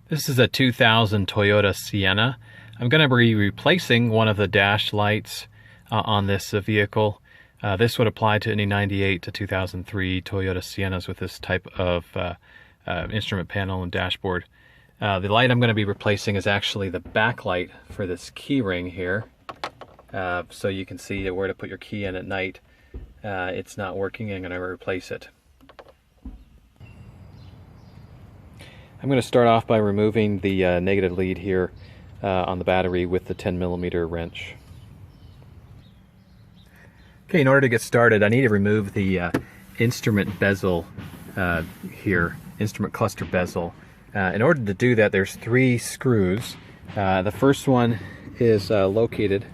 This is a 2000 Toyota Sienna. I'm going to be replacing one of the dash lights on this vehicle. This would apply to any 98 to 2003 Toyota Siennas with this type of instrument panel and dashboard. The light I'm going to be replacing is actually the backlight for this key ring here. So you can see where to put your key in at night. It's not working. I'm going to replace it. I'm going to start off by removing the negative lead here on the battery with the 10mm wrench. Okay, in order to get started, I need to remove the instrument bezel here, instrument cluster bezel. In order to do that, there's 3 screws. The first one is located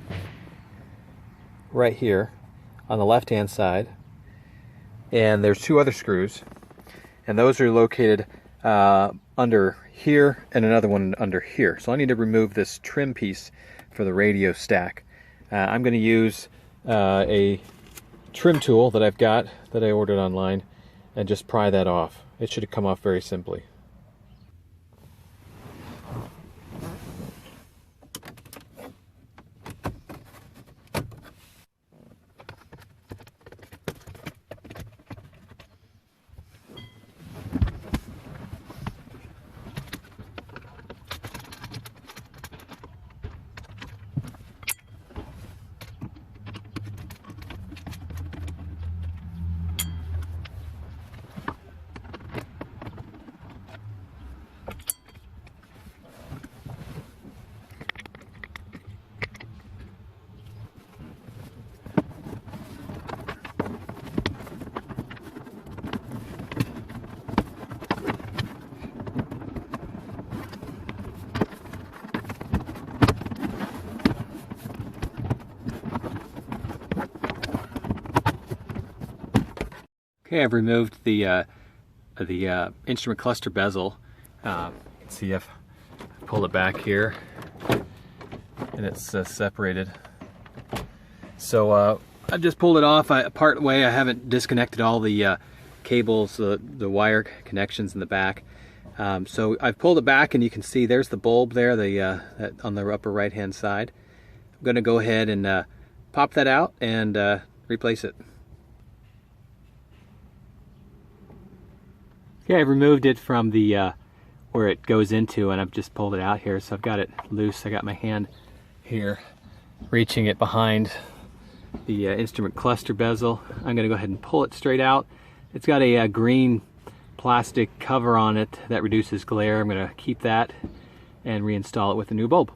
right here on the left-hand side, and there's 2 other screws, and those are located under here and another one under here. So I need to remove this trim piece for the radio stack. I'm going to use a trim tool that I've got that I ordered online and just pry that off. It should come off very simply. Okay, I've removed the instrument cluster bezel. You can see I've pulled it back here, and it's separated. So I just pulled it off. Part way, I haven't disconnected all the cables, the wire connections in the back. So I've pulled it back, and you can see there's the bulb there, on the upper right-hand side. I'm going to go ahead and pop that out and replace it. Okay, I've removed it from the where it goes into, and I've just pulled it out here, so I've got it loose. I got my hand here reaching it behind the instrument cluster bezel. I'm going to go ahead and pull it straight out. It's got a green plastic cover on it that reduces glare. I'm going to keep that and reinstall it with a new bulb.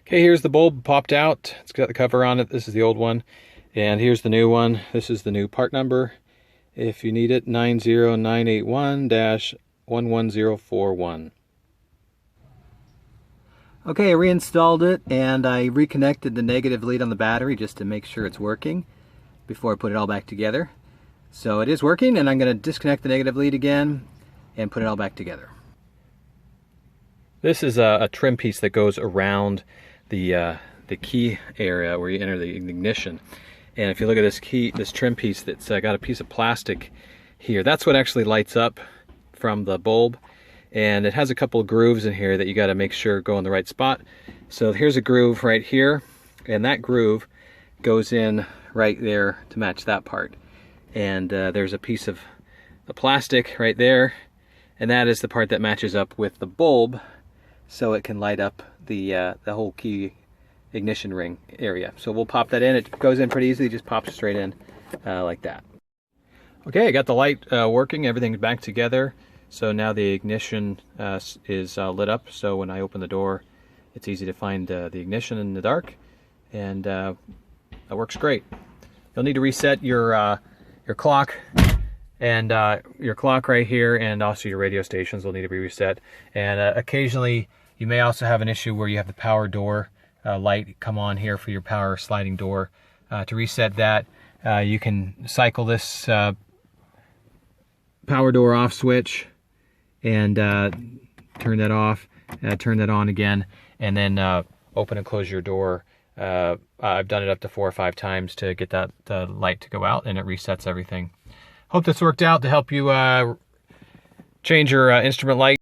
Okay, here's the bulb popped out. It's got the cover on it. This is the old one, and here's the new one. This is the new part number, if you need it, 90981-11041. Okay, I reinstalled it, and I reconnected the negative lead on the battery just to make sure it's working before I put it all back together. So it is working, and I'm going to disconnect the negative lead again and put it all back together. This is a trim piece that goes around the key area where you enter the ignition. And if you look at this trim piece that's got a piece of plastic here, that's what actually lights up from the bulb. And it has a couple of grooves in here that you got to make sure go in the right spot. So here's a groove right here, and that groove goes in right there to match that part. And there's a piece of the plastic right there, and that is the part that matches up with the bulb, so it can light up the whole key ignition ring area. So we'll pop that in. It goes in pretty easily, just pops straight in like that. Okay, I got the light working, everything's back together. So now the ignition is lit up, so when I open the door, it's easy to find the ignition in the dark, and that works great. You'll need to reset your clock, and your clock right here, and also your radio stations will need to be reset. And occasionally you may also have an issue where you have the power door light come on here for your power sliding door. To reset that, you can cycle this power door off switch and turn that off, turn that on again, and then open and close your door. I've done it up to 4 or 5 times to get that light to go out, and it resets everything. Hope this worked out to help you change your instrument light.